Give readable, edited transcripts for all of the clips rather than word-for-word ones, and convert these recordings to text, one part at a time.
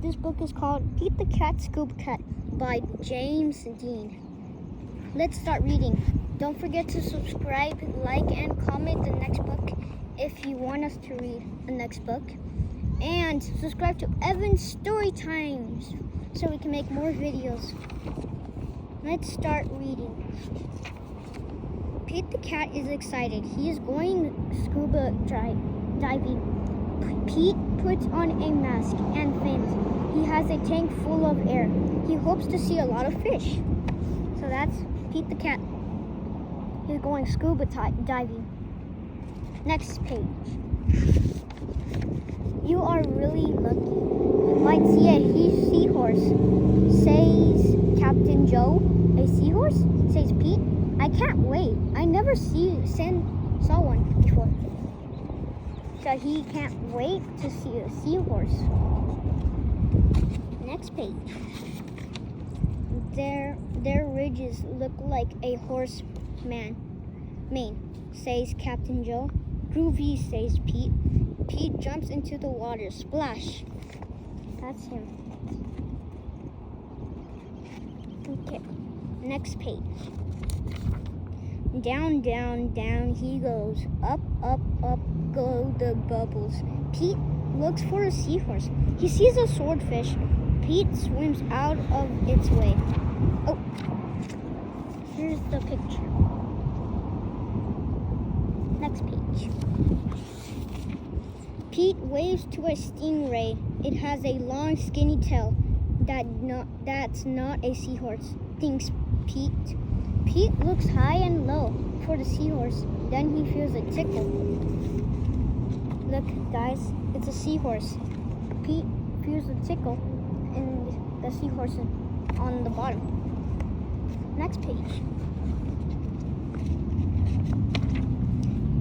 This book is called Pete the Cat, Scuba-Cat by James Dean. Let's start reading. Don't forget to subscribe, like, and comment the next book if you want us to read the next book. And subscribe to Evan's Story Times so we can make more videos. Let's start reading. Pete the Cat is excited. He is going scuba diving. Pete puts on a mask and fins. He has a tank full of air. He hopes to see a lot of fish. So that's Pete the Cat. He's going scuba diving. Next page. You are really lucky. You might see a seahorse, says Captain Joe. A seahorse? Says Pete. I can't wait. I never saw one before. So he can't wait to see a seahorse. Next page. Their ridges look like a horse mane, says Captain Joe. Groovy, says Pete. Pete jumps into the water. Splash. That's him. Okay. Next page. Down, down, down he goes. Up, up, up go the bubbles. Pete looks for a seahorse. He sees a swordfish. Pete swims out of its way. Oh, here's the picture. Next page. Pete waves to a stingray. It has a long, skinny tail. That's not a seahorse, thinks Pete. Pete looks high and low for the seahorse. Then he feels a tickle. Look, guys, it's a seahorse. Pete feels a tickle, and the seahorse is on the bottom. Next page.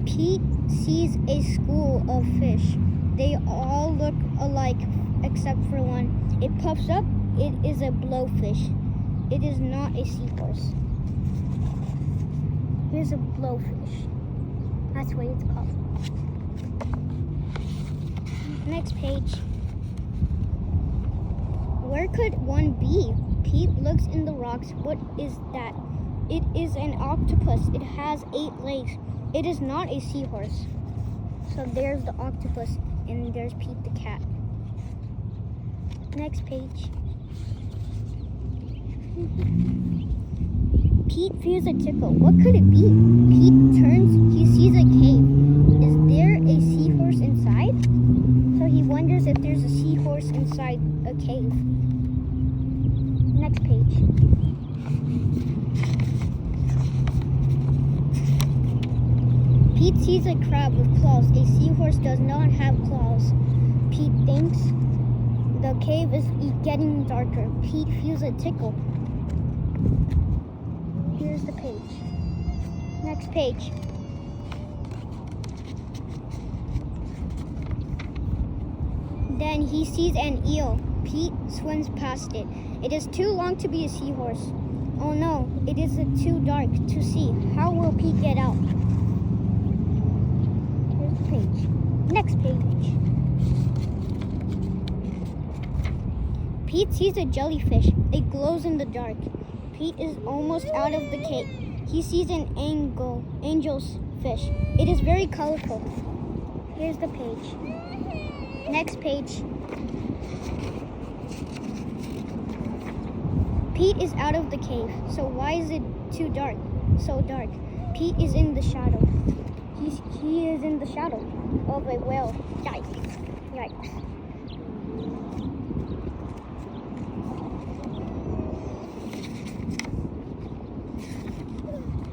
Pete sees a school of fish. They all look alike except for one. It puffs up. It is a blowfish. It is not a seahorse. Here's a blowfish. That's what it's called. Next page. Where could one be? Pete looks in the rocks. What is that? It is an octopus. It has 8 legs. It is not a seahorse. So there's the octopus, and there's Pete the Cat. Next page. Pete feels a tickle. What could it be? Pete turns. He sees a cave. Is there a seahorse inside? So he wonders if there's a seahorse inside a cave. Next page. Pete sees a crab with claws. A seahorse does not have claws. Pete thinks the cave is getting darker. Pete feels a tickle. Here's the page. Next page. Then he sees an eel. Pete swims past it. It is too long to be a seahorse. Oh no, it is too dark to see. How will Pete get out? Here's the page. Next page. Pete sees a jellyfish. It glows in the dark. Pete is almost out of the cave. He sees an angel's fish. It is very colorful. Here's the page. Next page. Pete is out of the cave. So why is it too dark? So dark. Pete is in the shadow. He is in the shadow of a whale. Yikes. Yikes.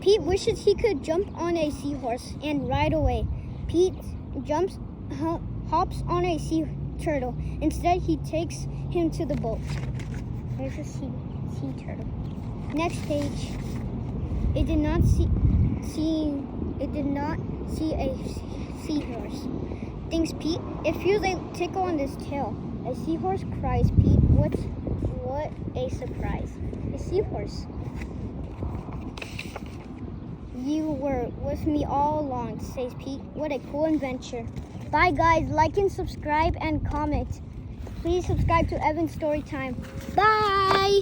Pete wishes he could jump on a seahorse and ride away. Pete hops on a sea turtle. Instead, he takes him to the boat. There's a sea turtle. Next page. It did not see a seahorse. Thinks Pete. It feels a tickle on his tail. A seahorse cries. Pete, what a surprise. A seahorse. You were with me all along, says Pete. What a cool adventure. Bye guys, like and subscribe and comment. Please subscribe to Evan's Story Time. Bye!